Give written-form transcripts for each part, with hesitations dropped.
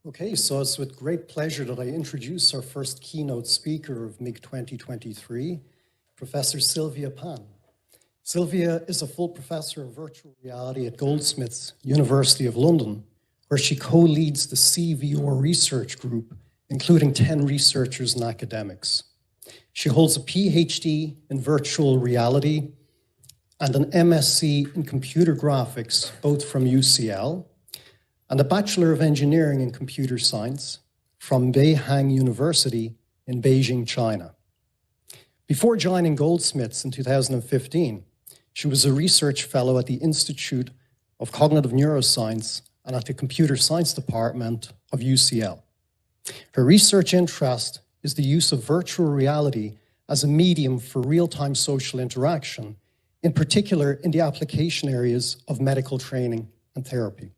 Okay, so it's with great pleasure that I introduce our first keynote speaker of MIG 2023, Professor Sylvia Pan. Sylvia is a full professor of virtual reality at Goldsmiths, University of London, where she co-leads the CVR research group, including 10 researchers and academics. She holds a PhD in virtual reality and an MSc in computer graphics, both from UCL, and a Bachelor of Engineering in Computer Science from Beihang University in Beijing, China. Before joining Goldsmiths in 2015, she was a research fellow at the Institute of Cognitive Neuroscience and at the Computer Science Department of UCL. Her research interest is the use of virtual reality as a medium for real-time social interaction, in particular in the application areas of medical training and therapy.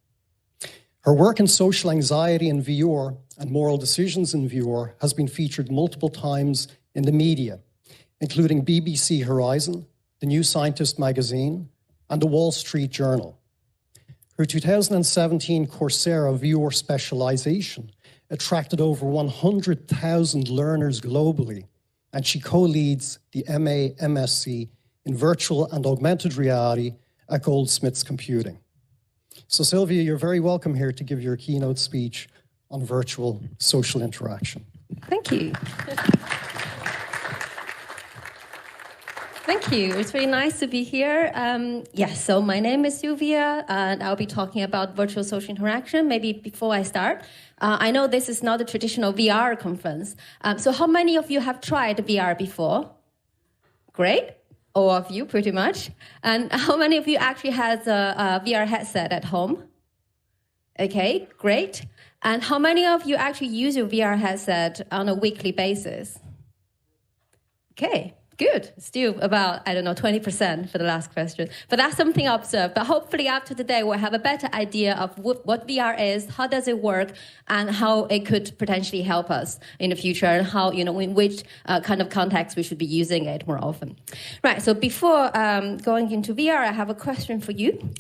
Her work in social anxiety in VR and moral decisions in VR has been featured multiple times in the media, including BBC Horizon, the New Scientist magazine, and the Wall Street Journal. Her 2017 Coursera VR specialization attracted over 100,000 learners globally, and she co-leads the MA-MSc in virtual and augmented reality at Goldsmiths Computing. So Sylvia, you're very welcome here to give your keynote speech on virtual social interaction. Thank you. Thank you. It's really nice to be here. Yes, so my name is Sylvia, and I'll be talking about virtual social interaction. Maybe before I start, I know this is not a traditional VR conference. So how many of you have tried VR before? Great. All of you, pretty much. And how many of you actually has a VR headset at home? Okay, great. And how many of you actually use your VR headset on a weekly basis? Okay, good. Still about, 20% for the last question. But that's something I observed. But hopefully after today, we'll have a better idea of what VR is, how does it work, and how it could potentially help us in the future, and how, in which kind of context we should be using it more often. Right, so before going into VR, I have a question for you.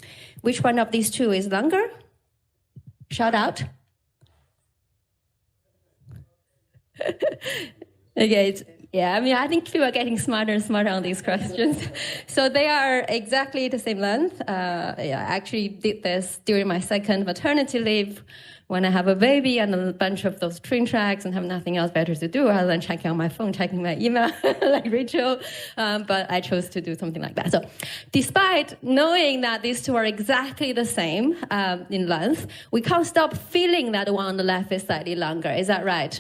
Which one of these two is longer? Shout out. Okay, I think people are getting smarter and smarter on these questions. So they are exactly the same length. I actually did this during my second maternity leave when I have a baby and a bunch of those train tracks and have nothing else better to do other than checking on my phone, checking my email, like Rachel. But I chose to do something like that. So despite knowing that these two are exactly the same in length, we can't stop feeling that the one on the left is slightly longer. Is that right?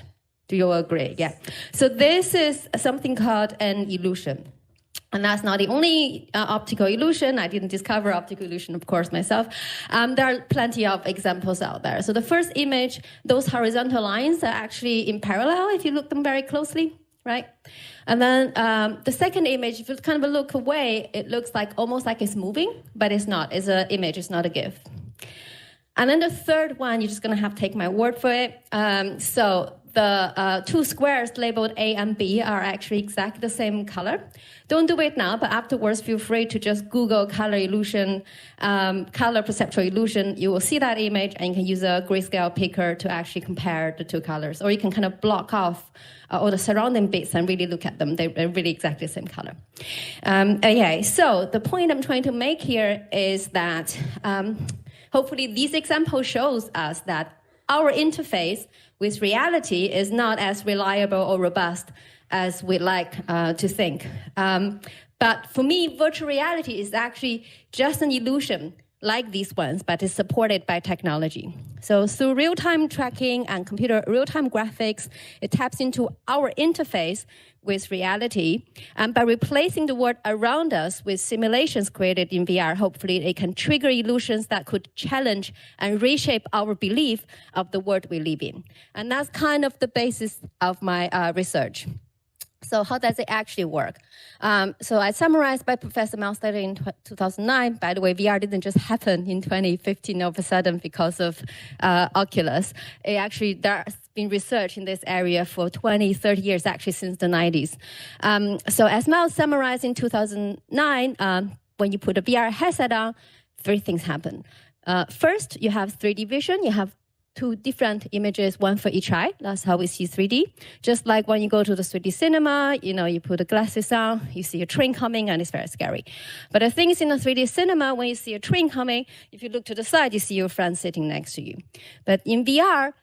Do you all agree? Yeah. So this is something called an illusion. And that's not the only optical illusion. I didn't discover optical illusion, of course, myself. There are plenty of examples out there. So the first image, those horizontal lines are actually in parallel if you look them very closely, right? And then the second image, if you kind of look away, it looks like almost like it's moving, but it's not. It's an image, it's not a GIF. And then the third one, you're just going to have to take my word for it. So the two squares labeled A and B are actually exactly the same color. Don't do it now, but afterwards feel free to just Google color illusion, color perceptual illusion. You will see that image, and you can use a grayscale picker to actually compare the two colors. Or you can kind of block off all the surrounding bits and really look at them. They're really exactly the same color. Okay, so the point I'm trying to make here is that hopefully these examples shows us that our interface with reality is not as reliable or robust as we'd like to think. But for me, virtual reality is actually just an illusion like these ones, but is supported by technology. So through real-time tracking and computer real-time graphics, it taps into our interface with reality. And by replacing the world around us with simulations created in VR, hopefully it can trigger illusions that could challenge and reshape our belief of the world we live in. And that's kind of the basis of my research. So how does it actually work? So I summarized by Professor Melstetter in 2009. By the way, VR didn't just happen in 2015 all of a sudden because of Oculus. There's been research in this area for 20, 30 years, actually since the 90s. So as Mel summarized in 2009, when you put a VR headset on, three things happen. First, you have 3D vision. You have two different images, one for each eye. That's how we see 3D. Just like when you go to the 3D cinema, you put the glasses on, you see a train coming, and it's very scary. But the thing is, in a 3D cinema, when you see a train coming, if you look to the side, you see your friend sitting next to you. But in VR,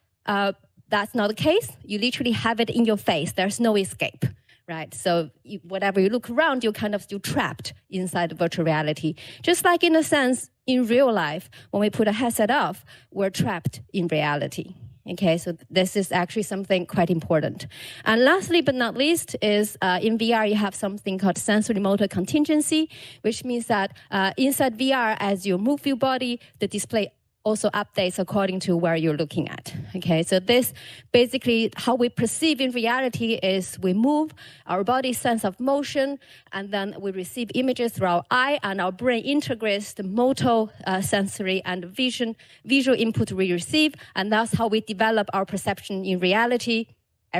that's not the case. You literally have it in your face. There's no escape. Right, so whatever you look around, you're kind of still trapped inside the virtual reality. Just like in a sense, in real life, when we put a headset off, we're trapped in reality. Okay, so this is actually something quite important. And lastly but not least is in VR, you have something called sensory motor contingency, which means that inside VR, as you move your body, the display also updates according to where you're looking at. Okay, so this basically how we perceive in reality is we move our body's sense of motion, and then we receive images through our eye, and our brain integrates the motor, sensory, and visual input we receive, and that's how we develop our perception in reality.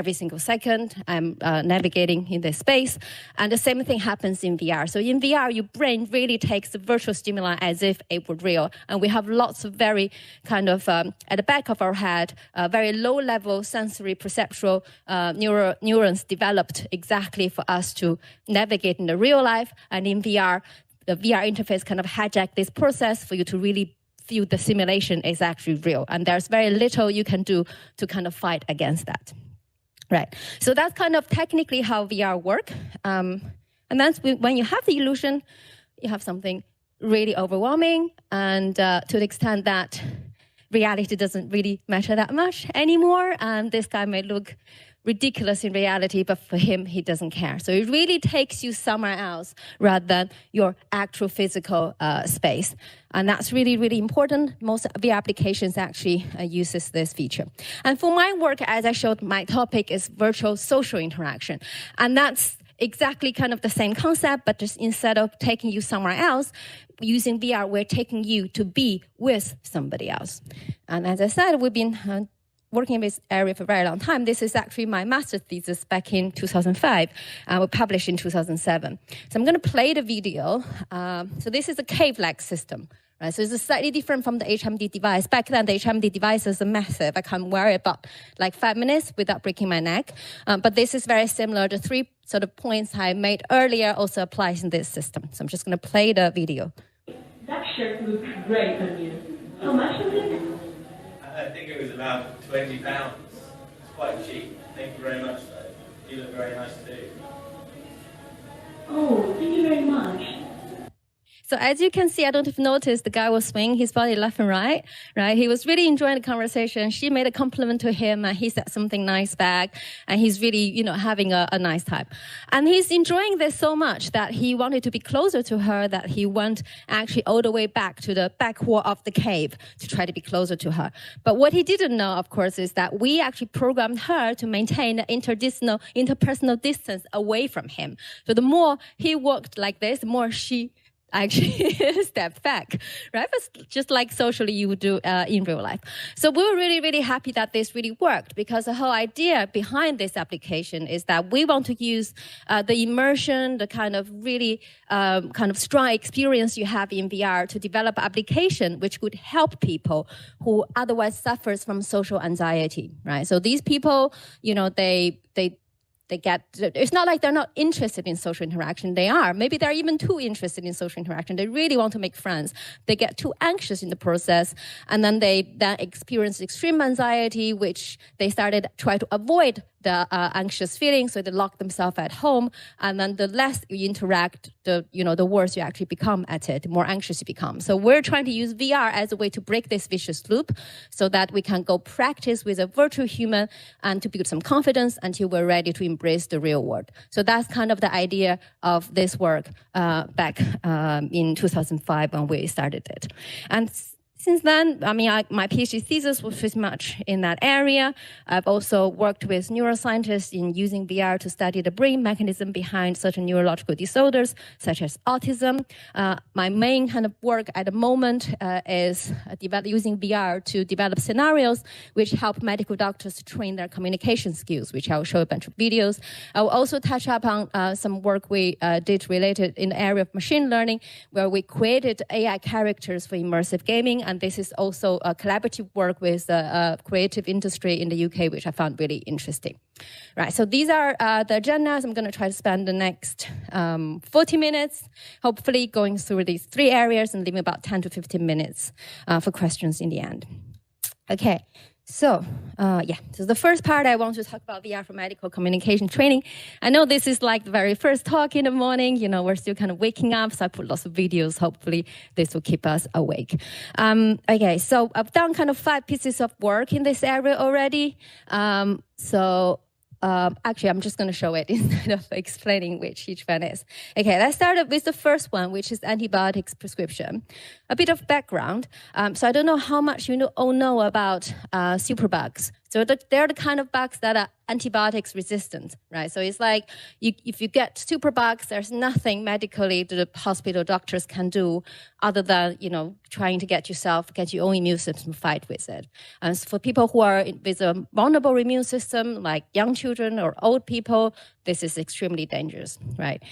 Every single second, I'm navigating in this space. And the same thing happens in VR. So in VR, your brain really takes the virtual stimuli as if it were real. And we have lots of very kind of, at the back of our head, very low-level sensory perceptual neurons developed exactly for us to navigate in the real life. And in VR, the VR interface kind of hijack this process for you to really feel the simulation is actually real. And there's very little you can do to kind of fight against that. Right, so that's kind of technically how VR works. And that's when you have the illusion, you have something really overwhelming, and to the extent that reality doesn't really matter that much anymore. And this guy may look ridiculous in reality, but for him, he doesn't care. So it really takes you somewhere else rather than your actual physical space. And that's really, really important. Most VR applications actually uses this feature. And for my work, as I showed, my topic is virtual social interaction. And that's exactly kind of the same concept, but just instead of taking you somewhere else, using VR, we're taking you to be with somebody else. And as I said, we've been working in this area for a very long time. This is actually my master's thesis back in 2005. We published in 2007. So I'm going to play the video. So this is a cave-like system. Right? So it's slightly different from the HMD device. Back then, the HMD device is massive. I can wear it about like 5 minutes without breaking my neck. But this is very similar. The 3 sort of points I made earlier also applies in this system. So I'm just going to play the video. That shirt looks great on you. How much was it? I think it was about £20. It's quite cheap. Thank you very much, though. You look very nice too. Oh, thank you very much. So as you can see, I don't know if you noticed, the guy was swinging his body left and right? He was really enjoying the conversation. She made a compliment to him, and he said something nice back, and he's really, having a nice time. And he's enjoying this so much that he wanted to be closer to her, that he went actually all the way back to the back wall of the cave to try to be closer to her. But what he didn't know, of course, is that we actually programmed her to maintain an interpersonal distance away from him. So the more he walked like this, the more she actually step back, right? But just like socially you would do in real life. So we were really, really happy that this really worked, because the whole idea behind this application is that we want to use the immersion, the kind of really kind of strong experience you have in VR to develop application which could help people who otherwise suffers from social anxiety, right? So these people, they get, it's not like they're not interested in social interaction. They are. Maybe they're even too interested in social interaction. They really want to make friends. They get too anxious in the process, and then they experience extreme anxiety, which they started try to avoid the anxious feelings, so they lock themselves at home, and then the less you interact, the worse you actually become at it, the more anxious you become. So we're trying to use VR as a way to break this vicious loop, so that we can go practice with a virtual human and to build some confidence until we're ready to embrace the real world. So that's kind of the idea of this work back in 2005 when we started it. And since then, my PhD thesis was pretty much in that area. I've also worked with neuroscientists in using VR to study the brain mechanism behind certain neurological disorders, such as autism. My main kind of work at the moment is using VR to develop scenarios which help medical doctors to train their communication skills, which I'll show a bunch of videos. I will also touch up on some work we did related in the area of machine learning, where we created AI characters for immersive gaming, and and this is also a collaborative work with the creative industry in the UK, which I found really interesting. Right, so these are the agendas. I'm going to try to spend the next 40 minutes, hopefully going through these 3 areas and leaving about 10 to 15 minutes for questions in the end. Okay. So, so the first part I want to talk about VR for medical communication training. I know this is like the very first talk in the morning, we're still kind of waking up, so I put lots of videos. Hopefully this will keep us awake. Okay, so I've done kind of 5 pieces of work in this area already. Actually, I'm just going to show it instead of explaining which each one is. Okay, let's start with the first one, which is antibiotics prescription. A bit of background. So I don't know how much you all know about superbugs. So they're the kind of bugs that are antibiotics resistant, right? So it's like if you get superbugs, there's nothing medically the hospital doctors can do other than, trying to get your own immune system to fight with it. And for people who are with a vulnerable immune system, like young children or old people, this is extremely dangerous, right?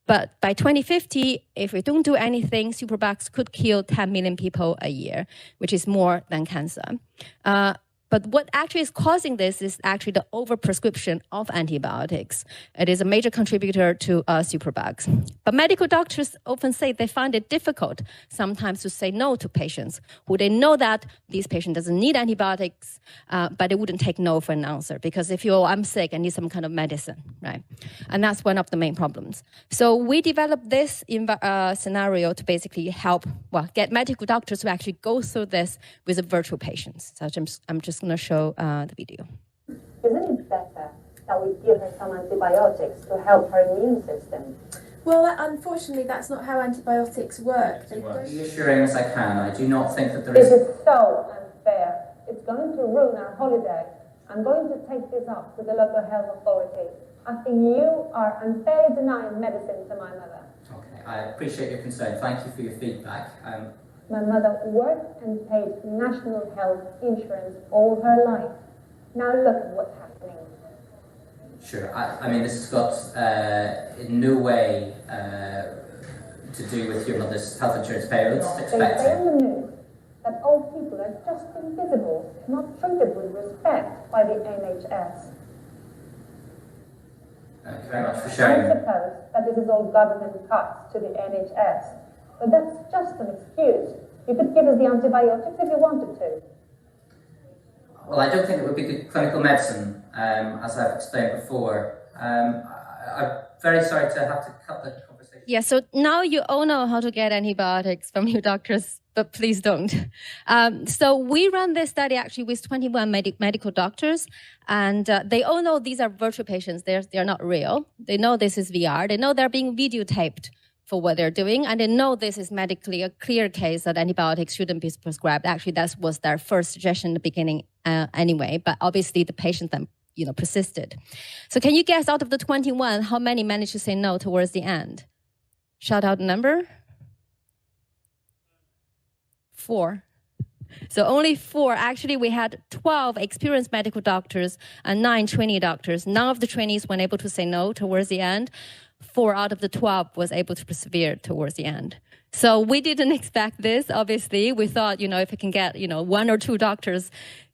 But by 2050, if we don't do anything, superbugs could kill 10 million people a year, which is more than cancer. But what actually is causing this is actually the overprescription of antibiotics. It is a major contributor to superbugs. But medical doctors often say they find it difficult sometimes to say no to patients who they know that this patient doesn't need antibiotics, but they wouldn't take no for an answer because if I'm sick, I need some kind of medicine, right? And that's one of the main problems. So we developed this scenario to basically help, get medical doctors to actually go through this with the virtual patients. So I'm just going to show the video. Isn't it better that we give her some antibiotics to help her immune system? Well, unfortunately, that's not how antibiotics work. Reassuring as I can, I do not think that there This is... is so unfair. It's going to ruin our holiday. I'm going to take this up with the local health authority. I think you are unfairly denying medicine to my mother. Okay, I appreciate your concern. Thank you for your feedback. My mother worked and paid national health insurance all her life. Now look at what's happening. Sure. I mean, this has got in no way to do with your mother's health insurance payments. They say on the news that old people are just invisible, not treated with respect by the NHS. Thank you very much for I sharing. suppose that this is all government cuts to the NHS, but that's just an excuse. You could give us the antibiotics if you wanted to. Well, I don't think it would be good clinical medicine, as I've explained before. I'm very sorry to have to cut the conversation. Yeah, so now you all know how to get antibiotics from your doctors, but please don't. So we ran this study actually with 21 medical doctors, and they all know these are virtual patients. They're not real. They know this is VR. They know they're being videotaped for what they're doing, and they know this is medically a clear case that antibiotics shouldn't be prescribed. Actually, that was their first suggestion in the beginning anyway, but obviously the patient then persisted. So can you guess out of the 21, how many managed to say no towards the end? Shout out the number. 4. So only 4. Actually, we had 12 experienced medical doctors and 9 trainee doctors. None of the trainees were able to say no towards the end. 4 out of the 12 was able to persevere towards the end. So we didn't expect this, obviously. We thought, if we can get, 1 or 2 doctors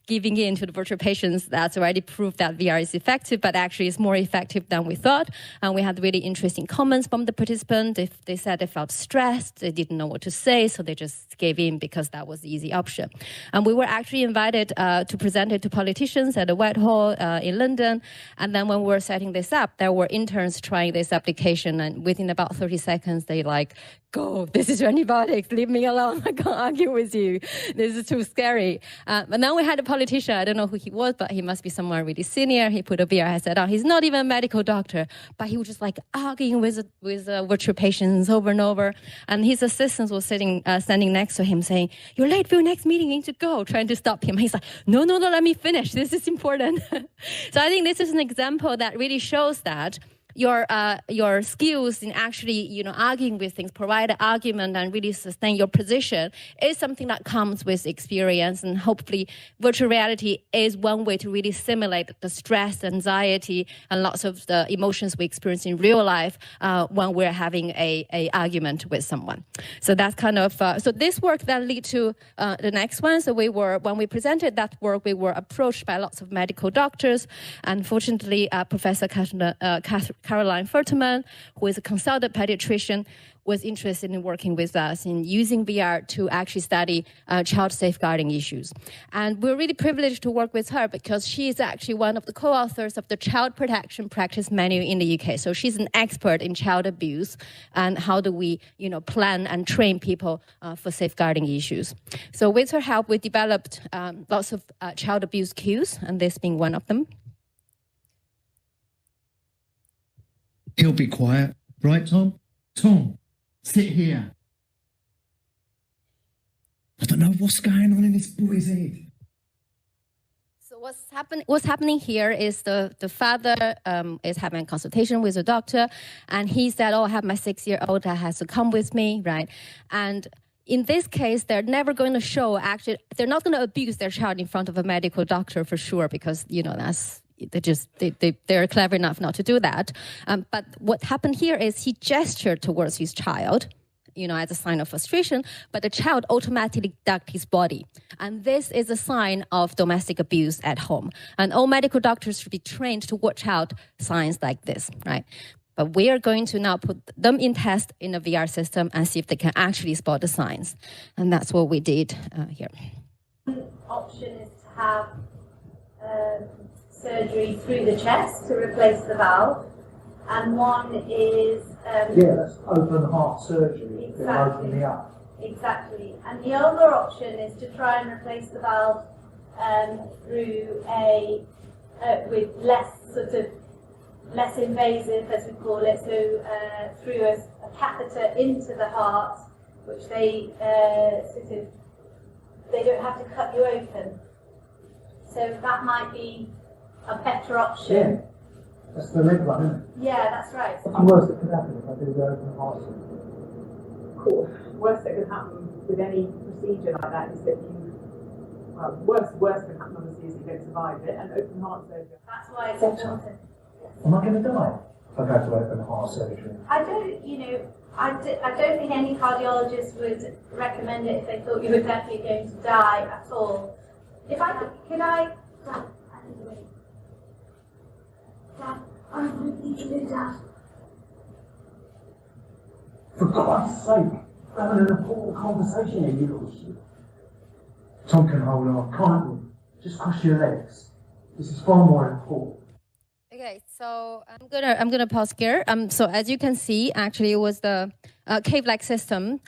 giving in to the virtual patients, that's already proof that VR is effective, but actually it's more effective than we thought. And we had really interesting comments from the participants. They said they felt stressed, they didn't know what to say, so they just gave in because that was the easy option. And we were actually invited to present it to politicians at the Whitehall in London. And then when we were setting this up, there were interns trying this application, and within about 30 seconds, they go, this is your antibiotics, leave me alone, I can't argue with you, this is too scary. But then we had a politician, I don't know who he was, but he must be someone really senior. He put a VR headset on. He's not even a medical doctor, but he was just arguing with virtual patients over and over. And his assistant was standing next to him saying, you're late for your next meeting, you need to go, trying to stop him. He's like, no, let me finish, this is important. So I think this is an example that really shows that your skills in actually, arguing with things, provide an argument and really sustain your position is something that comes with experience. And hopefully virtual reality is one way to really simulate the stress, anxiety, and lots of the emotions we experience in real life when we're having a argument with someone. So that's kind of, so this work then lead to the next one. So when we presented that work, we were approached by lots of medical doctors. Unfortunately, Professor Caroline Furterman, who is a consultant pediatrician, was interested in working with us in using VR to actually study child safeguarding issues. And we're really privileged to work with her because she is actually one of the co-authors of the Child Protection Practice Manual in the UK. So she's an expert in child abuse and how do we, plan and train people for safeguarding issues. So with her help, we developed lots of child abuse cues, and this being one of them. He'll be quiet, right, Tom? Tom, sit here. I don't know what's going on in this boy's head. So what's happening here is the father is having a consultation with a doctor, and he said, I have my 6-year-old that has to come with me, right? And in this case, they're never going to show, actually, they're not going to abuse their child in front of a medical doctor for sure, because, that's, they're clever enough not to do that. But what happened here is he gestured towards his child, as a sign of frustration, but the child automatically ducked his body. And this is a sign of domestic abuse at home. And all medical doctors should be trained to watch out signs like this, right? But we are going to now put them in test in a VR system and see if they can actually spot the signs. And that's what we did here. One option is to have surgery through the chest to replace the valve. And one is... that's open heart surgery. Exactly. Open me up. Exactly. And the other option is to try and replace the valve through with less invasive, as we call it, so through a catheter into the heart, which they don't have to cut you open. So that might be a better option. Yeah. That's the red one, isn't it? Yeah, that's right. What's the worst that could happen if I do the open heart surgery? Cool. Worst that could happen with any procedure like that is that worst can happen obviously is you don't survive it, and open heart surgery. That's why it's important. Am I going to die if I go to open heart surgery? I don't think any cardiologist would recommend it if they thought you were definitely going to die at all. If I could, Dad, I need to do that. For Christ's sake, we're having an important conversation here, you little shit. Tom can hold on, can't we? Just cross your legs. This is far more important. Okay, so I'm gonna pause here. So as you can see, actually it was the cave-like system,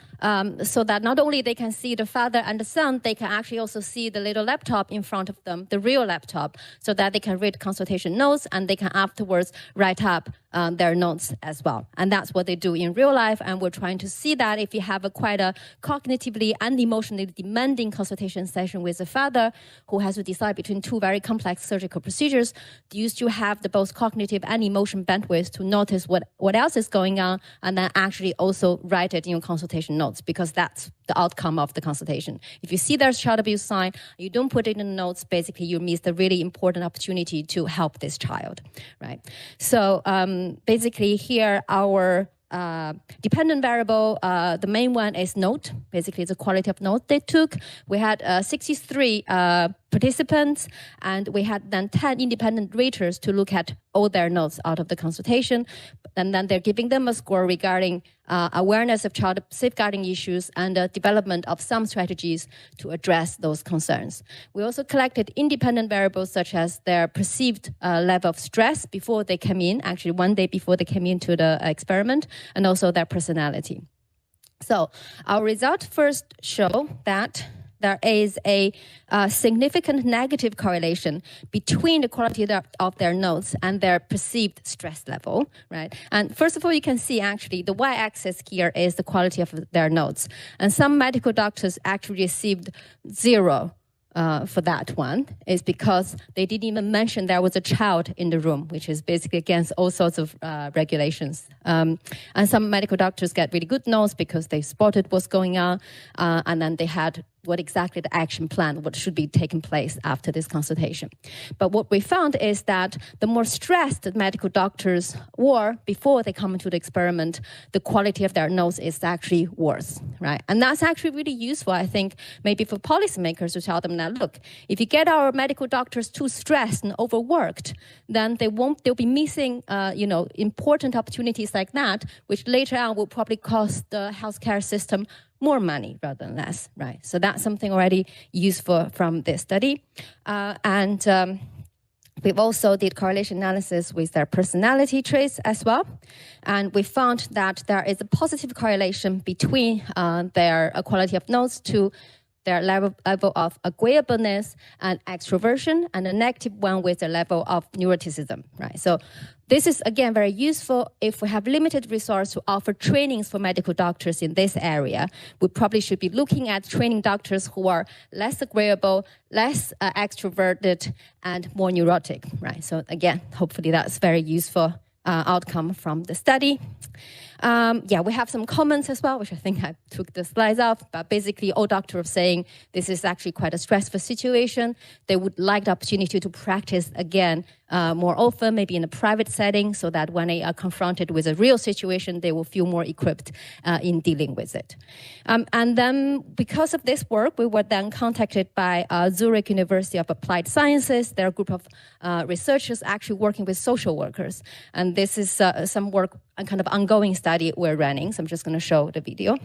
so that not only they can see the father and the son, they can actually also see the little laptop in front of them, the real laptop, so that they can read consultation notes and they can afterwards write up their notes as well. And that's what they do in real life. And we're trying to see that if you have quite a cognitively and emotionally demanding consultation session with a father who has to decide between two very complex surgical procedures, do you still have the both cognitive and emotion bandwidth to notice what else is going on and then actually also write it in your consultation notes, because that's the outcome of the consultation. If you see there's child abuse sign, you don't put it in the notes, basically you miss the really important opportunity to help this child, right? So basically here our dependent variable, the main one is note, basically the quality of note they took. We had 63 participants, and we had then 10 independent raters to look at all their notes out of the consultation, and then they're giving them a score regarding awareness of child safeguarding issues and development of some strategies to address those concerns. We also collected independent variables such as their perceived level of stress before they came in, actually one day before they came into the experiment, and also their personality. So our results first show that there is a significant negative correlation between the quality of their notes and their perceived stress level, right? And first of all, you can see actually the y-axis here is the quality of their notes. And some medical doctors actually received 0 for that one is because they didn't even mention there was a child in the room, which is basically against all sorts of regulations. And some medical doctors get really good notes because they spotted what's going on, and then they had what exactly the action plan, what should be taking place after this consultation. But what we found is that the more stressed the medical doctors were before they come into the experiment, the quality of their notes is actually worse, right? And that's actually really useful, I think, maybe for policymakers to tell them now, look, if you get our medical doctors too stressed and overworked, then they'll be missing, important opportunities like that, which later on will probably cost the healthcare system more money rather than less, right? So that's something already useful from this study. We've also did correlation analysis with their personality traits as well. And we found that there is a positive correlation between their quality of notes to their level of agreeableness and extroversion, and a negative one with the level of neuroticism, right? So this is, again, very useful. If we have limited resource to offer trainings for medical doctors in this area, we probably should be looking at training doctors who are less agreeable, less extroverted, and more neurotic, right? So again, hopefully that's very useful outcome from the study. We have some comments as well, which I think I took the slides off, but basically all doctors are saying this is actually quite a stressful situation. They would like the opportunity to practice again more often, maybe in a private setting, so that when they are confronted with a real situation, they will feel more equipped in dealing with it. And then because of this work, we were then contacted by Zurich University of Applied Sciences. They're a group of researchers actually working with social workers. And this is some work, a kind of ongoing study we're running. So I'm just going to show the video.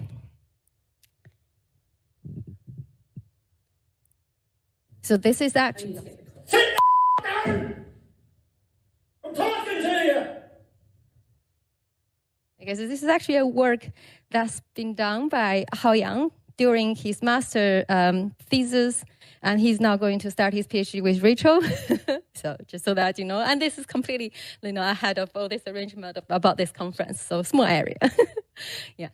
So this is actually... Sit down! I'm talking to you! Okay, so this is actually a work that's been done by Hao Yang during his master thesis, and he's now going to start his PhD with Rachel. So just so that you know, and this is completely ahead of all this arrangement about this conference. So small area. Yeah.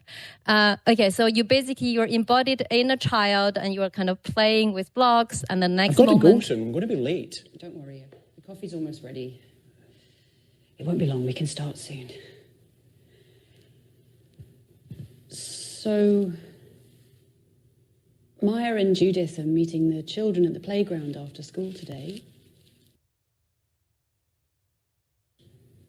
Okay, so you're embodied in a child, and you're kind of playing with blocks, and the next moment... I've got to go soon. I'm going to be late. Don't worry. The coffee's almost ready. It won't be long. We can start soon. So, Maya and Judith are meeting the children at the playground after school today.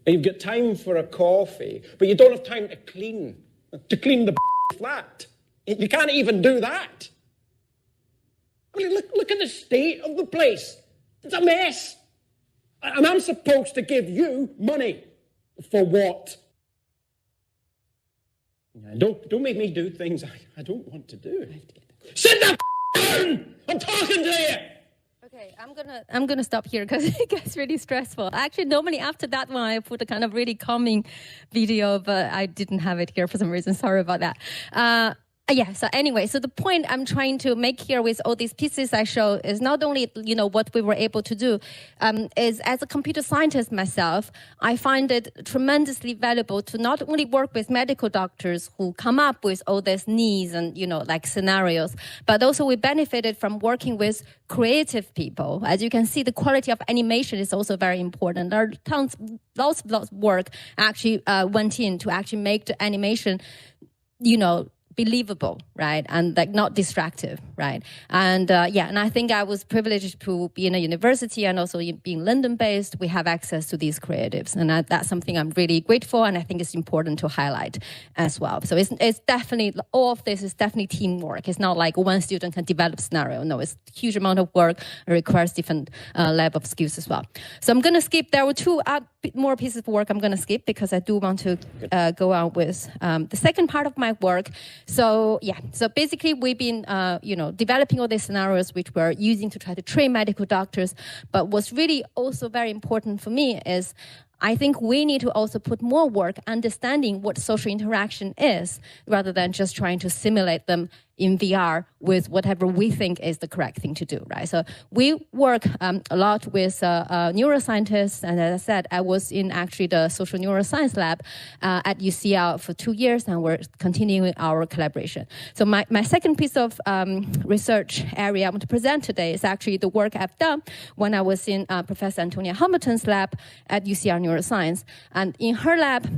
You've got time for a coffee, but you don't have time to clean the flat. You can't even do that. I mean, look at the state of the place. It's a mess. And I'm supposed to give you money. For what? Don't make me do things I don't want to do. Sit down! I'm talking to you! Okay, I'm gonna stop here because it gets really stressful. Actually, normally after that one, I put a kind of really calming video, but I didn't have it here for some reason. Sorry about that. So anyway, so the point I'm trying to make here with all these pieces I show is not only, what we were able to do, is as a computer scientist myself, I find it tremendously valuable to not only work with medical doctors who come up with all these needs and, scenarios, but also we benefited from working with creative people. As you can see, the quality of animation is also very important. There are lots of work actually went in to actually make the animation, believable, right? And not distractive, right? And and I think I was privileged to be in a university and also being London-based, we have access to these creatives. And that's something I'm really grateful, and I think it's important to highlight as well. So it's definitely, all of this is definitely teamwork. It's not like one student can develop a scenario. No, it's a huge amount of work. It requires different level of skills as well. So I'm going to skip. There were two more pieces of work I'm going to skip because I do want to go on with the second part of my work. So basically we've been, developing all these scenarios which we're using to try to train medical doctors. But what's really also very important for me is I think we need to also put more work understanding what social interaction is rather than just trying to simulate them, in VR with whatever we think is the correct thing to do, right? So we work a lot with neuroscientists, and as I said, I was in actually the social neuroscience lab at UCL for 2 years, and we're continuing our collaboration. So my second piece of research area I want to present today is actually the work I've done when I was in Professor Antonia Hamilton's lab at UCL Neuroscience. And in her lab,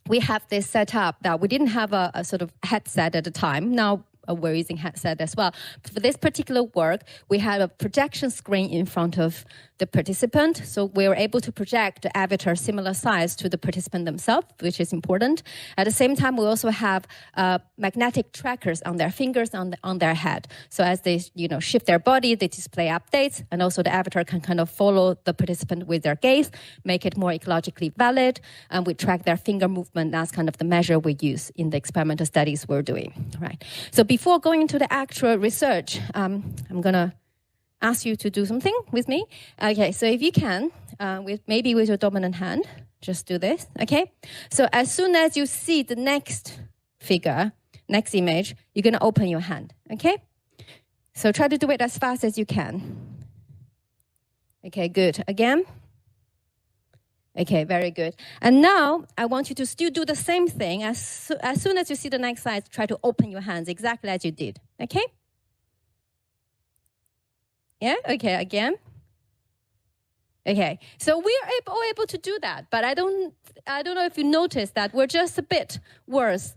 we have this setup that we didn't have a sort of headset at the time. Now we're using headset as well. For this particular work, we had a projection screen in front of the participant. So we were able to project the avatar similar size to the participant themselves, which is important. At the same time, we also have magnetic trackers on their fingers, on their head. So as they shift their body, they display updates, and also the avatar can kind of follow the participant with their gaze, make it more ecologically valid, and we track their finger movement. That's kind of the measure we use in the experimental studies we're doing, right? So before going into the actual research, I'm gonna ask you to do something with me. Okay, so if you can, maybe with your dominant hand, just do this, okay? So as soon as you see the next figure, next image, you're gonna open your hand, okay? So try to do it as fast as you can. Okay, good. Again. Okay, very good. And now I want you to still do the same thing. As soon as you see the next slide, try to open your hands exactly as you did, okay? Yeah, okay, again. Okay, so we are all able to do that, but I don't know if you noticed that we're just a bit worse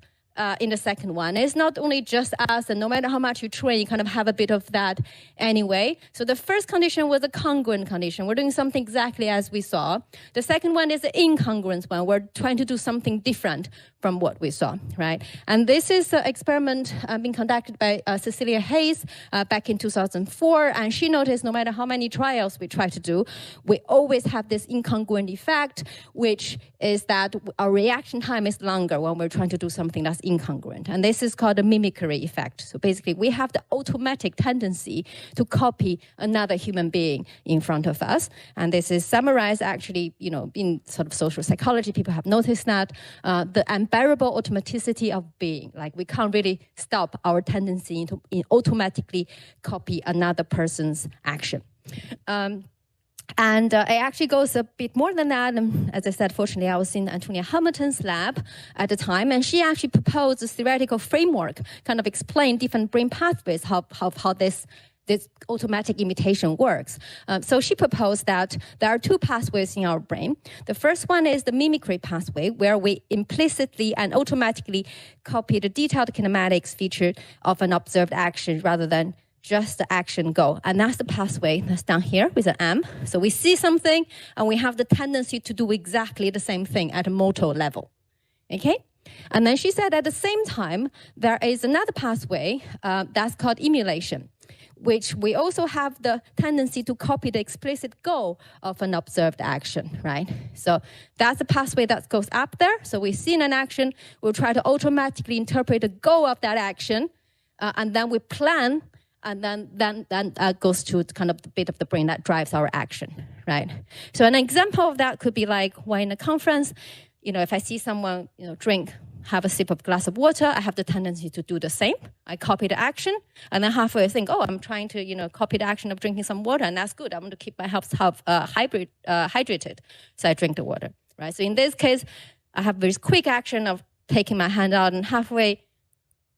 in the second one. It's not only just us, and no matter how much you train, you kind of have a bit of that anyway. So the first condition was a congruent condition. We're doing something exactly as we saw. The second one is the incongruent one. We're trying to do something different from what we saw, right? And this is an experiment being conducted by Cecilia Hayes back in 2004, and she noticed no matter how many trials we try to do, we always have this incongruent effect, which is that our reaction time is longer when we're trying to do something that's incongruent. And this is called a mimicry effect. So basically, we have the automatic tendency to copy another human being in front of us. And this is summarized actually, in sort of social psychology. People have noticed that the unbearable automaticity of being, like we can't really stop our tendency to automatically copy another person's action. And it actually goes a bit more than that. And as I said, fortunately, I was in Antonia Hamilton's lab at the time, and she actually proposed a theoretical framework, kind of explain different brain pathways, how this automatic imitation works. So she proposed that there are two pathways in our brain. The first one is the mimicry pathway, where we implicitly and automatically copy the detailed kinematics feature of an observed action rather than just the action go. And that's the pathway that's down here with an M. So we see something and we have the tendency to do exactly the same thing at a motor level. Okay? And then she said at the same time, there is another pathway that's called emulation, which we also have the tendency to copy the explicit goal of an observed action, right? So that's a pathway that goes up there. So we see an action, we'll try to automatically interpret the goal of that action, and then we plan, and then goes to kind of the bit of the brain that drives our action, right? So an example of that could be like when in a conference, if I see someone, have a sip of glass of water, I have the tendency to do the same. I copy the action, and then halfway I think, I'm trying to, copy the action of drinking some water, and that's good. I want to keep my health hydrated, so I drink the water, right? So in this case, I have this quick action of taking my hand out, and halfway,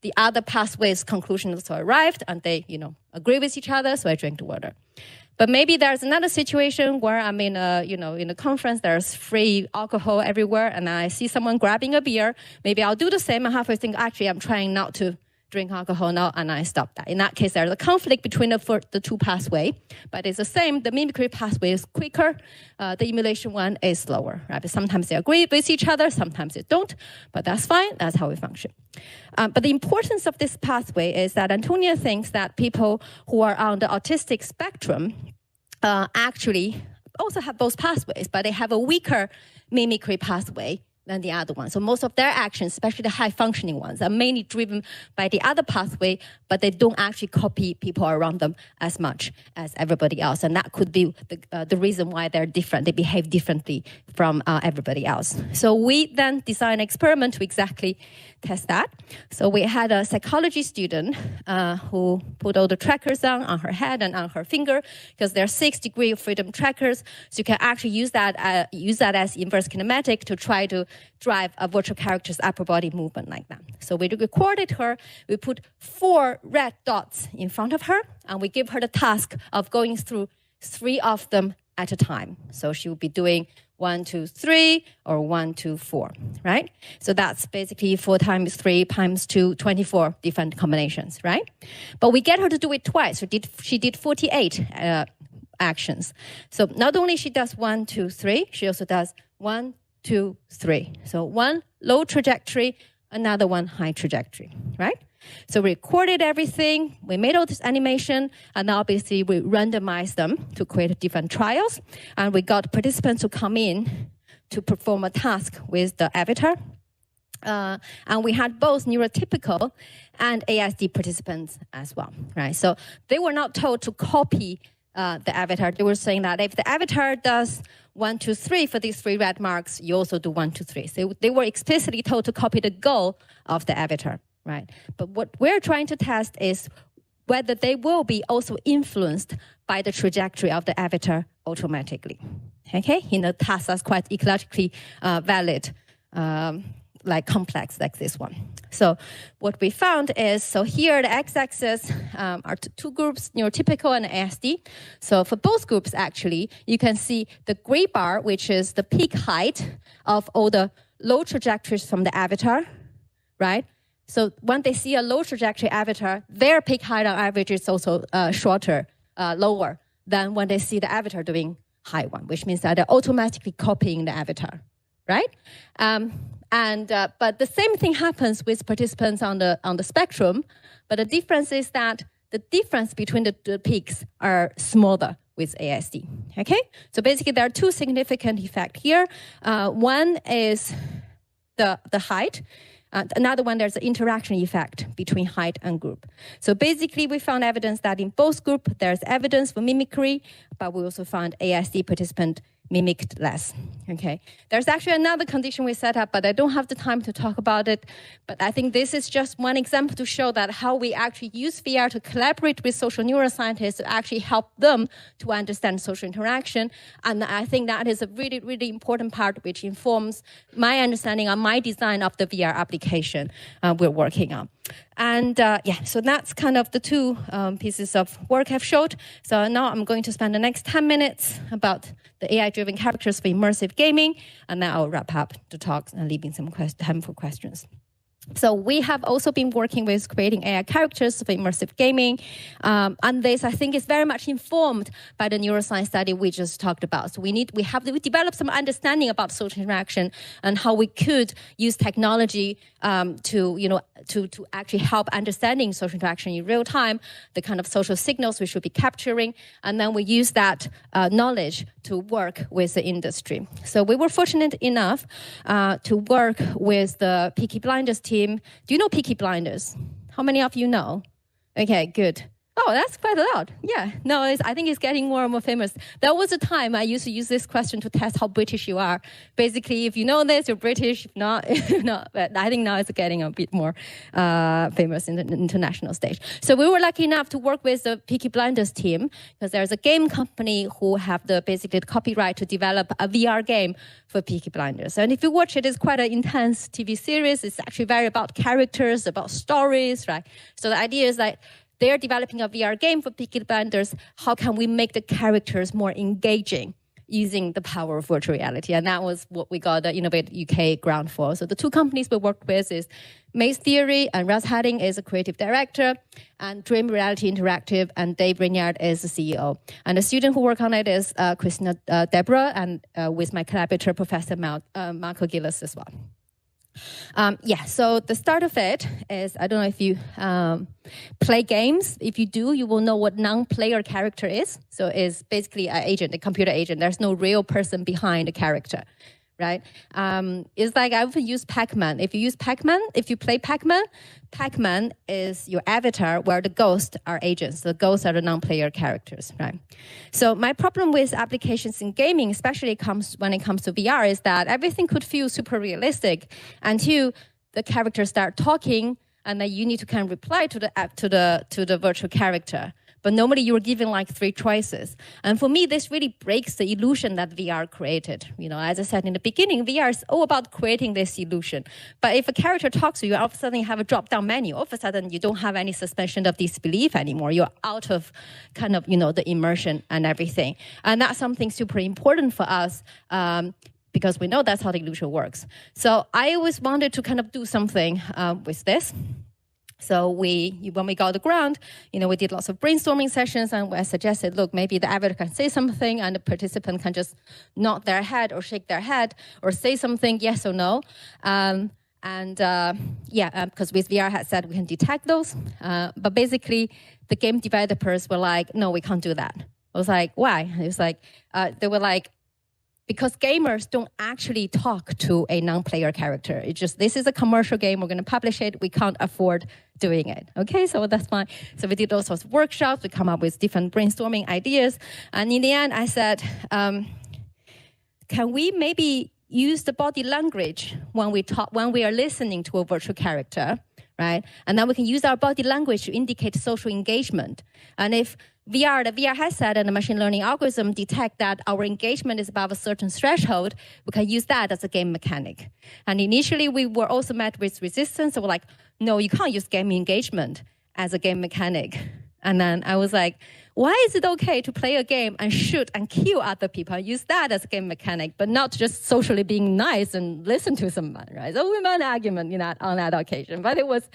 the other pathway's conclusion also arrived, and they, agree with each other, so I drink the water. But maybe there's another situation where I'm in a conference, there's free alcohol everywhere, and I see someone grabbing a beer. Maybe I'll do the same, and halfway think, actually, I'm trying not to drink alcohol now, and I stop that. In that case, there's a conflict between the two pathways, but it's the same. The mimicry pathway is quicker. The emulation one is slower, right? But sometimes they agree with each other, sometimes they don't, but that's fine. That's how we function. But the importance of this pathway is that Antonia thinks that people who are on the autistic spectrum actually also have both pathways, but they have a weaker mimicry pathway than the other one. So most of their actions, especially the high-functioning ones, are mainly driven by the other pathway, but they don't actually copy people around them as much as everybody else. And that could be the reason why they're different. They behave differently from everybody else. So we then designed an experiment to exactly test that. So we had a psychology student who put all the trackers on her head and on her finger, because there are 6 degrees of freedom trackers. So you can actually use that as inverse kinematic to try to drive a virtual character's upper body movement like that. So we recorded her. We put 4 red dots in front of her, and we give her the task of going through 3 of them at a time. So she will be doing 1, 2, 3, or 1, 2, 4, right? So that's basically 4 times 3 times 2, 24 different combinations, right? But we get her to do it twice. So she did 48 actions. So not only she does 1, 2, 3, she also does 1, 2, 3. So 1 low trajectory, another 1 high trajectory, right? So we recorded everything, we made all this animation, and obviously we randomized them to create different trials. And we got participants to come in to perform a task with the avatar. And we had both neurotypical and ASD participants as well, right? So they were not told to copy the avatar. They were saying that if the avatar does 1, 2, 3 for these 3 red marks, you also do 1, 2, 3. So they were explicitly told to copy the goal of the avatar. Right. But what we're trying to test is whether they will be also influenced by the trajectory of the avatar automatically. Okay? In a task that's quite ecologically valid, like complex like this one. So what we found is, so here the x-axis are 2 groups, neurotypical and ASD. So for both groups, actually, you can see the gray bar, which is the peak height of all the low trajectories from the avatar, right? So when they see a low trajectory avatar, their peak height on average is also shorter, lower than when they see the avatar doing high one, which means that they're automatically copying the avatar, right? But the same thing happens with participants on the spectrum, but the difference is that the difference between the peaks are smaller with ASD, okay? So basically there are 2 significant effects here. One is the height. Another one, there's an interaction effect between height and group. So basically, we found evidence that in both groups, there's evidence for mimicry, but we also found ASD participant mimicked less. Okay. There's actually another condition we set up, but I don't have the time to talk about it. But I think this is just one example to show that how we actually use VR to collaborate with social neuroscientists to actually help them to understand social interaction. And I think that is a really, really important part which informs my understanding of my design of the VR application we're working on. And so that's kind of the 2 pieces of work I've showed. So now I'm going to spend the next 10 minutes about the AI-driven characters for immersive gaming, and then I'll wrap up the talks and leaving some time for questions. So we have also been working with creating AI characters for immersive gaming. And this, I think, is very much informed by the neuroscience study we just talked about. So we developed some understanding about social interaction and how we could use technology to actually help understanding social interaction in real time, the kind of social signals we should be capturing. And then we use that knowledge to work with the industry. So we were fortunate enough to work with the Peaky Blinders team. Do you know Peaky Blinders? How many of you know? Okay, good. Oh, that's quite a lot. Yeah, no, I think it's getting more and more famous. There was a time I used to use this question to test how British you are. Basically, if you know this, you're British. If not, not. But I think now it's getting a bit more famous in the international stage. So we were lucky enough to work with the Peaky Blinders team because there's a game company who have basically the copyright to develop a VR game for Peaky Blinders. And if you watch it, it's quite an intense TV series. It's actually very about characters, about stories, right? So the idea is that they're developing a VR game for Peaky Blinders. How can we make the characters more engaging using the power of virtual reality? And that was what we got the Innovate UK grant for. So the 2 companies we worked with is Maze Theory, and Russ Hadding is a creative director, and Dream Reality Interactive, and Dave Rignard is the CEO. And the student who worked on it is Christina Deborah, and with my collaborator, Professor Marco Gillis as well. So the start of it is, I don't know if you play games. If you do, you will know what non-player character is. So it's basically an agent, a computer agent. There's no real person behind the character, right? It's like I would use Pac-Man. If you play Pac-Man, Pac-Man is your avatar where the ghosts are agents. The ghosts are the non-player characters, right? So my problem with applications in gaming, especially when it comes to VR, is that everything could feel super realistic until the characters start talking, and then you need to kind of reply to the virtual character. But normally you were given like 3 choices. And for me, this really breaks the illusion that VR created. You know, as I said in the beginning, VR is all about creating this illusion. But if a character talks to you, all of a sudden you have a drop-down menu. All of a sudden you don't have any suspension of disbelief anymore. You're out of kind of, the immersion and everything. And that's something super important for us because we know that's how the illusion works. So I always wanted to kind of do something with this. So when we got the ground, we did lots of brainstorming sessions, and I suggested, look, maybe the avatar can say something, and the participant can just nod their head or shake their head or say something, yes or no. Because with VR headset, we can detect those. But basically, the game developers were like, no, we can't do that. I was like, why? It was like, they were like, because gamers don't actually talk to a non-player character. It's just, this is a commercial game, we're going to publish it, we can't afford doing it. Okay, so that's fine. So we did all sorts of workshops, we come up with different brainstorming ideas. And in the end, I said, can we maybe use the body language when we are listening to a virtual character, right? And then we can use our body language to indicate social engagement. And if the VR headset and the machine learning algorithm detect that our engagement is above a certain threshold, we can use that as a game mechanic. And initially, we were also met with resistance. So we're like, no, you can't use game engagement as a game mechanic. And then I was like, why is it okay to play a game and shoot and kill other people and use that as a game mechanic, but not just socially being nice and listen to someone, right? So we had an argument on that occasion, but it was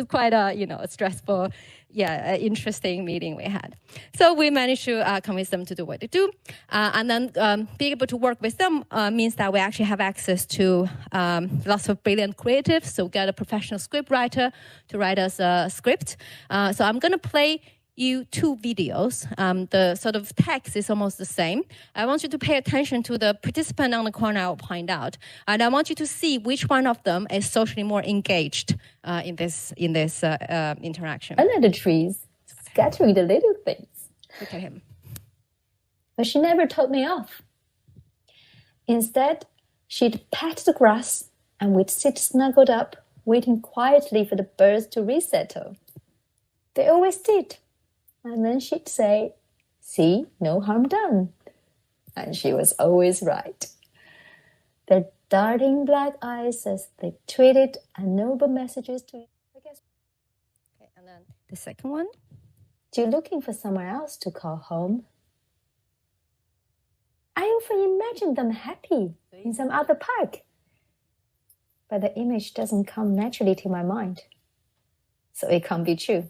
quite a stressful, interesting meeting we had. So we managed to convince them to do what they do, and then being able to work with them means that we actually have access to lots of brilliant creatives. So we got a professional script writer to write us a script. So I'm going to play you 2 videos. The sort of text is almost the same. I want you to pay attention to the participant on the corner I'll point out. And I want you to see which one of them is socially more engaged in this interaction. Under the trees, scattering the little things. Look at him. But she never told me off. Instead, she'd pat the grass and we'd sit snuggled up, waiting quietly for the birds to resettle. They always did. And then she'd say, see, no harm done. And she was always right. Their darting black eyes as they tweeted noble messages to I guess. Okay, and then the second one. You're looking for somewhere else to call home. I often imagine them happy in some other park. But the image doesn't come naturally to my mind. So it can't be true.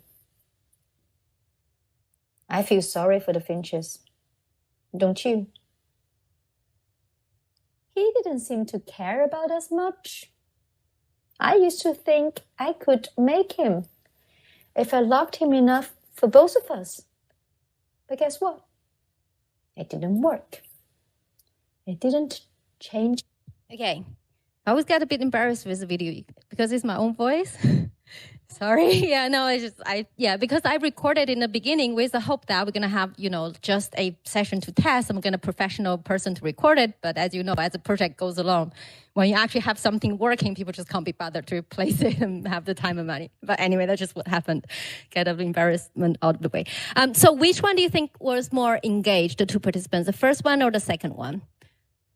I feel sorry for the finches. Don't you? He didn't seem to care about us much. I used to think I could make him if I loved him enough for both of us. But guess what? It didn't work. It didn't change. Okay. I always get a bit embarrassed with the video because it's my own voice. Sorry. Because I recorded in the beginning with the hope that we're going to have, just a session to test. I'm going to professional person to record it. But as you know, as the project goes along, when you actually have something working, people just can't be bothered to replace it and have the time and money. But anyway, that's just what happened. Get the embarrassment out of the way. So which one do you think was more engaged, the 2 participants, the first one or the second one?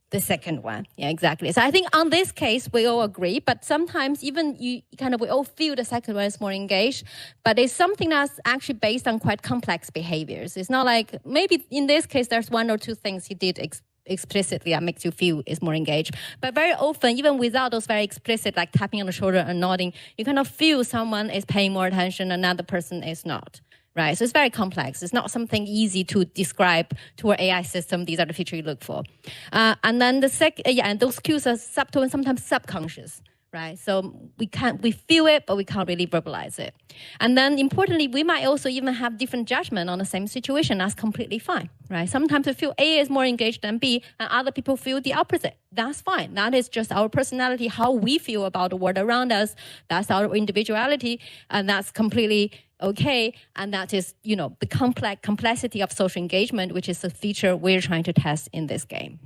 The second one, yeah, exactly. So I think on this case, we all agree, but sometimes even we all feel the second one is more engaged, but it's something that's actually based on quite complex behaviors. It's not like, maybe in this case, there's 1 or 2 things he did explicitly that makes you feel is more engaged. But very often, even without those very explicit, like tapping on the shoulder and nodding, you kind of feel someone is paying more attention, another person is not. Right, so it's very complex. It's not something easy to describe to our AI system. These are the features you look for. And then and those cues are subtle and sometimes subconscious, right? So we feel it, but we can't really verbalize it. And then importantly, we might also even have different judgment on the same situation. That's completely fine, right? Sometimes we feel A is more engaged than B, and other people feel the opposite. That's fine. That is just our personality, how we feel about the world around us. That's our individuality, and that's completely okay. And that is, the complexity of social engagement, which is a feature we're trying to test in this game.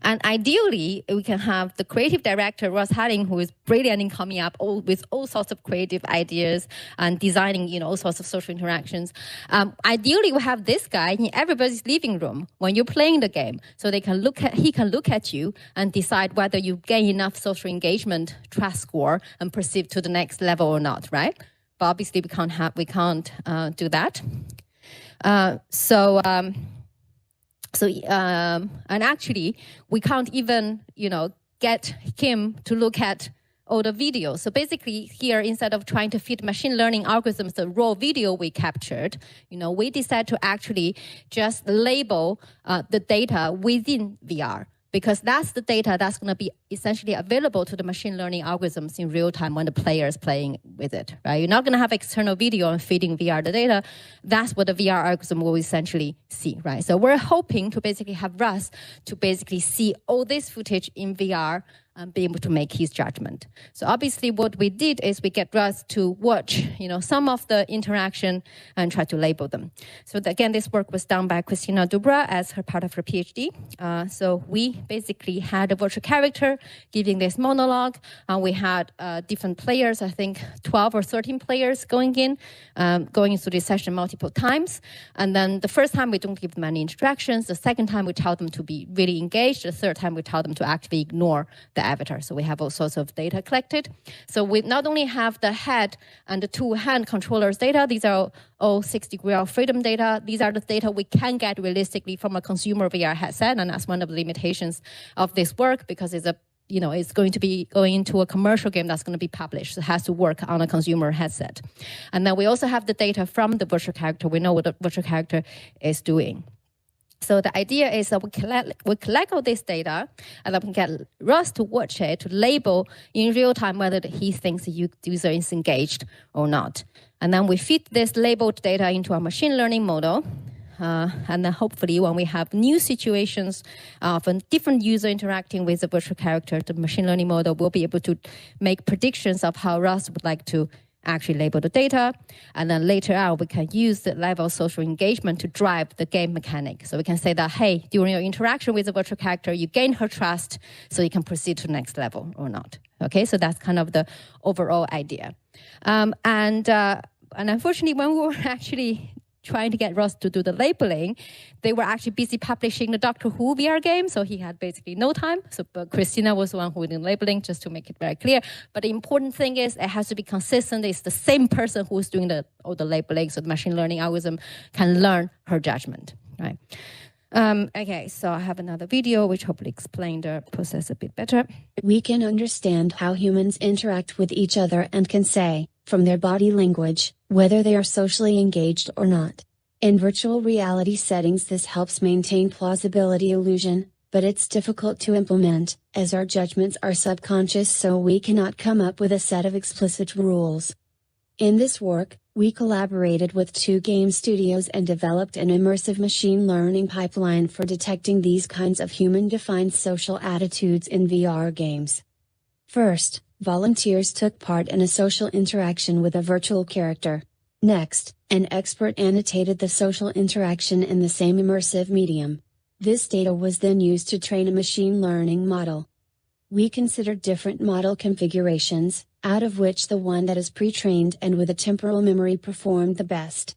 And ideally, we can have the creative director, Ross Hadding, who is brilliant in coming up with all sorts of creative ideas and designing, all sorts of social interactions. Ideally, we have this guy in everybody's living room when you're playing the game, so he can look at you and decide whether you gain enough social engagement trust score and proceed to the next level or not, right? But obviously, we can't do that. And actually, we can't even, get him to look at all the videos. So basically here, instead of trying to feed machine learning algorithms the raw video we captured, we decided to actually just label the data within VR, because that's the data that's going to be essentially available to the machine learning algorithms in real time when the player is playing with it, right? You're not going to have external video and feeding VR the data. That's what the VR algorithm will essentially see, right? So we're hoping to basically have Russ to basically see all this footage in VR and be able to make his judgment. So obviously what we did is we get Russ to watch, some of the interaction and try to label them. So again, this work was done by Christina Dubra as her part of her PhD. So we basically had a virtual character giving this monologue. We had different players, I think 12 or 13 players going through this session multiple times. And then the first time we don't give them any instructions. The second time we tell them to be really engaged. The third time we tell them to actually ignore the avatar. So we have all sorts of data collected. So we not only have the head and the two hand controllers data, these are all 6 degrees of freedom data. These are the data we can get realistically from a consumer VR headset, and that's one of the limitations of this work, because it's going to be going into a commercial game that's going to be published. So it has to work on a consumer headset. And then we also have the data from the virtual character. We know what the virtual character is doing. So the idea is that we collect all this data, and then we get Russ to watch it, to label in real time whether he thinks the user is engaged or not. And then we feed this labeled data into our machine learning model. And then hopefully when we have new situations of a different user interacting with the virtual character, the machine learning model will be able to make predictions of how Russ would like to actually label the data. And then later on, we can use the level of social engagement to drive the game mechanic. So we can say that, hey, during your interaction with the virtual character, you gain her trust, so you can proceed to the next level or not. Okay, so that's kind of the overall idea. And unfortunately, when we were actually trying to get Ross to do the labeling, they were actually busy publishing the Doctor Who VR game, so he had basically no time. So but Christina was the one who did the labeling, just to make it very clear. But the important thing is it has to be consistent. It's the same person who's doing all the labeling, so the machine learning algorithm can learn her judgment, right? Okay, so I have another video which hopefully explains the process a bit better. We can understand how humans interact with each other and can say, from their body language, whether they are socially engaged or not. In virtual reality settings, this helps maintain plausibility illusion, but it's difficult to implement, as our judgments are subconscious, so we cannot come up with a set of explicit rules. In this work, we collaborated with 2 game studios and developed an immersive machine learning pipeline for detecting these kinds of human-defined social attitudes in VR games. First, volunteers took part in a social interaction with a virtual character. Next, an expert annotated the social interaction in the same immersive medium. This data was then used to train a machine learning model. We considered different model configurations, out of which the one that is pre-trained and with a temporal memory performed the best.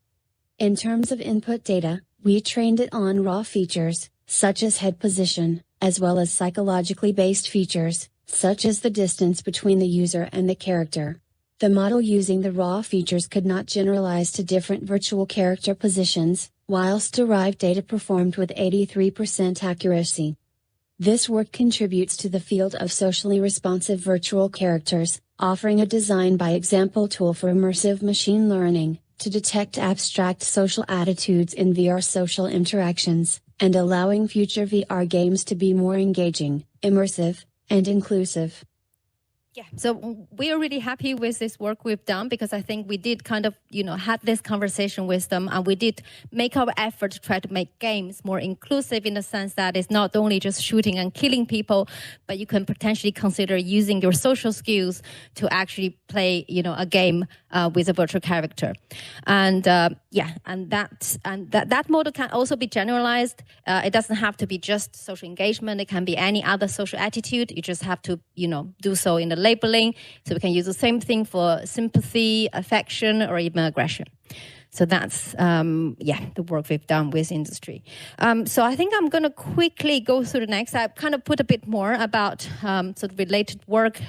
In terms of input data, we trained it on raw features, such as head position, as well as psychologically based features, such as the distance between the user and the character. The model using the raw features could not generalize to different virtual character positions, whilst derived data performed with 83% accuracy. This work contributes to the field of socially responsive virtual characters, offering a design by example tool for immersive machine learning, to detect abstract social attitudes in VR social interactions, and allowing future VR games to be more engaging, immersive, and inclusive. Yeah, so we are really happy with this work we've done because I think we did kind of, had this conversation with them, and we did make our effort to try to make games more inclusive in the sense that it's not only just shooting and killing people, but you can potentially consider using your social skills to actually play, a game with a virtual character. And that model can also be generalized. It doesn't have to be just social engagement. It can be any other social attitude. You just have to, do so in the labeling. So we can use the same thing for sympathy, affection, or even aggression. So that's, the work we've done with industry. So I think I'm going to quickly go through the next. I kind of put a bit more about sort of related work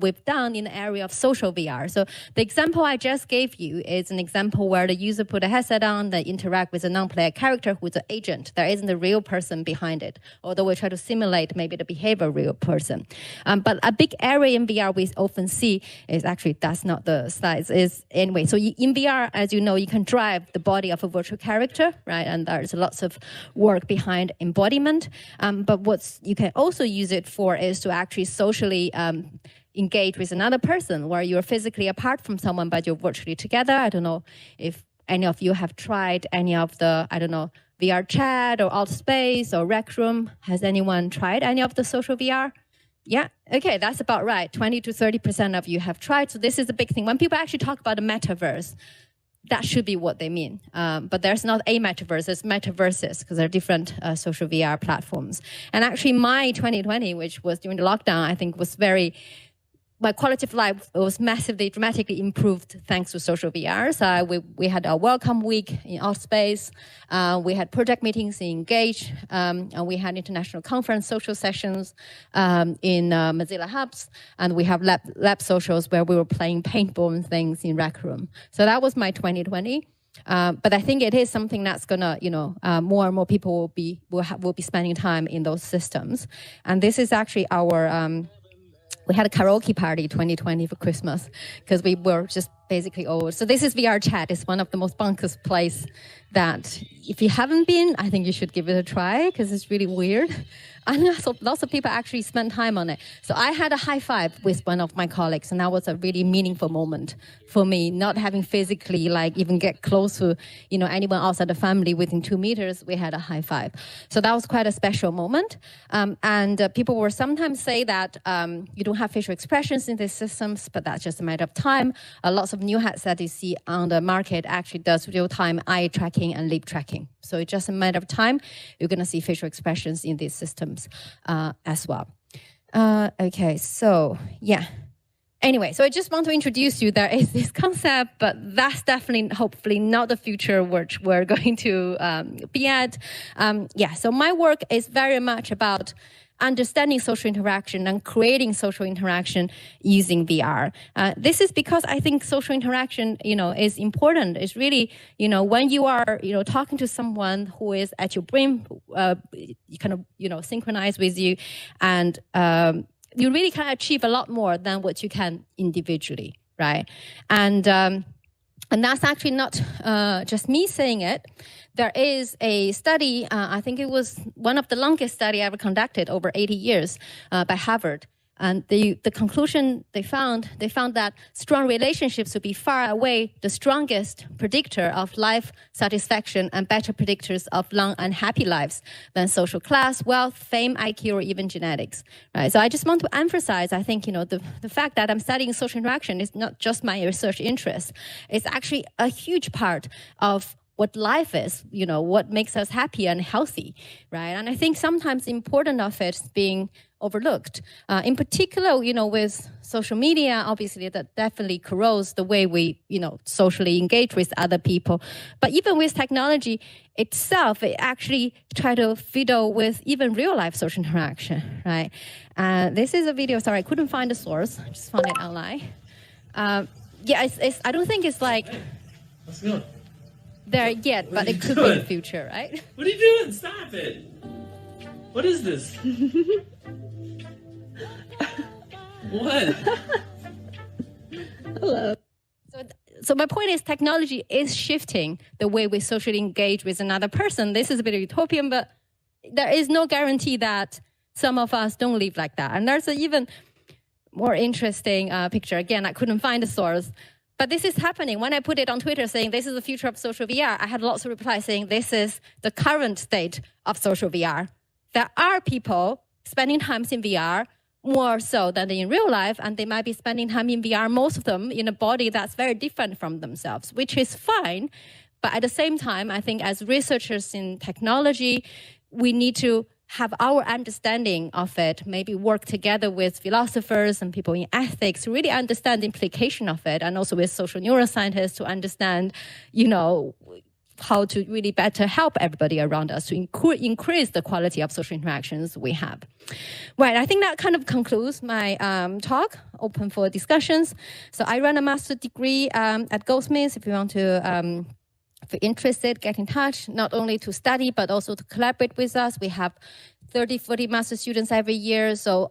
we've done in the area of social VR. So the example I just gave you is an example where the user put a headset on, they interact with a non-player character who's an agent. There isn't a real person behind it, although we try to simulate maybe the behavior of a real person. But a big area in VR we often see is actually, that's not the slides, is anyway. So in VR, as you know, you can drive the body of a virtual character, right? And there's lots of work behind embodiment. But what you can also use it for is to actually socially engage with another person where you're physically apart from someone, but you're virtually together. I don't know if any of you have tried any of the, VR chat or alt space or rec room. Has anyone tried any of the social VR? Yeah, okay, that's about right. 20 to 30% of you have tried. So this is a big thing. When people actually talk about the metaverse, that should be what they mean. But there's not a metaverse, it's metaverses, because there are different social VR platforms. And actually my 2020, which was during the lockdown, I think was my quality of life was massively, dramatically improved thanks to social VR. So we had a welcome week in Outspace. We had project meetings in Engage. And we had international conference social sessions in Mozilla Hubs. And we have lab socials where we were playing paintball and things in Rec Room. So that was my 2020. But I think it is something that's gonna, more and more people will be spending time in those systems. And this is actually our... we had a karaoke party 2020 for Christmas because we were just basically old. So this is VR Chat. It's one of the most bonkers place that if you haven't been, I think you should give it a try because it's really weird. And lots of people actually spend time on it. So I had a high five with one of my colleagues, and that was a really meaningful moment for me, not having physically even get close to, anyone outside the family within 2 meters. We had a high five. So that was quite a special moment. And people will sometimes say that you don't have facial expressions in these systems, but that's just a matter of time. Lots of new headsets you see on the market actually does real-time eye tracking and lip tracking. So it's just a matter of time. You're going to see facial expressions in these systems as well. Okay, so yeah. Anyway, so I just want to introduce you. There is this concept, but that's definitely, hopefully, not the future which we're going to be at. So my work is very much about understanding social interaction and creating social interaction using VR. This is because I think social interaction, is important. It's really, when you are, talking to someone who is at your brain, you kind of, synchronize with you, and you really can achieve a lot more than what you can individually, right? And that's actually not just me saying it. There is a study, I think it was one of the longest study ever conducted, over 80 years, by Harvard. And the conclusion they found that strong relationships would be far away the strongest predictor of life satisfaction and better predictors of long and happy lives than social class, wealth, fame, IQ, or even genetics. Right? So I just want to emphasize, I think, the fact that I'm studying social interaction is not just my research interest. It's actually a huge part of what life is, what makes us happy and healthy, right? And I think sometimes the importance of it is being overlooked. In particular, with social media, obviously that definitely corrodes the way we, socially engage with other people. But even with technology itself, it actually try to fiddle with even real life social interaction, right? This is a video, sorry, I couldn't find the source, I just found it online. I don't think it's like... Let's go. There yet, but it could be in the future, right? What are you doing? Stop it. What is this? What? Hello. So my point is technology is shifting the way we socially engage with another person. This is a bit of utopian, but there is no guarantee that some of us don't live like that. And there's even more interesting picture. Again, I couldn't find the source. But this is happening. When I put it on Twitter saying this is the future of social VR, I had lots of replies saying this is the current state of social VR. There are people spending time in VR more so than in real life, and they might be spending time in VR, most of them in a body that's very different from themselves, which is fine. But at the same time, I think as researchers in technology, we need to have our understanding of it, maybe work together with philosophers and people in ethics to really understand the implication of it, and also with social neuroscientists to understand, how to really better help everybody around us to increase the quality of social interactions we have. Right, I think that kind of concludes my talk, open for discussions. So I run a master's degree at Goldsmiths. If you want to if you're interested, get in touch, not only to study, but also to collaborate with us. We have 30, 40 master students every year. So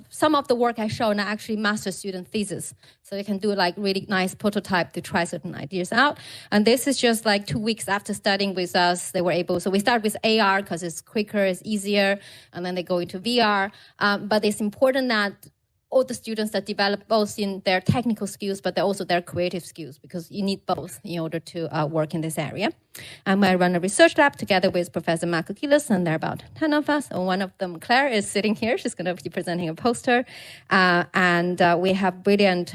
some of the work I show are actually master student thesis. So you can do like really nice prototype to try certain ideas out. And this is just like 2 weeks after studying with us, they were able, so we start with AR because it's quicker, it's easier, and then they go into VR. But it's important that all the students that develop both in their technical skills, but also their creative skills, because you need both in order to work in this area. I run a research lab together with Professor Michael Gillis, and there are about 10 of us. And one of them, Claire, is sitting here. She's going to be presenting a poster. And we have brilliant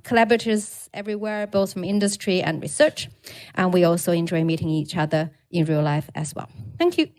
collaborators everywhere, both from industry and research. And we also enjoy meeting each other in real life as well. Thank you.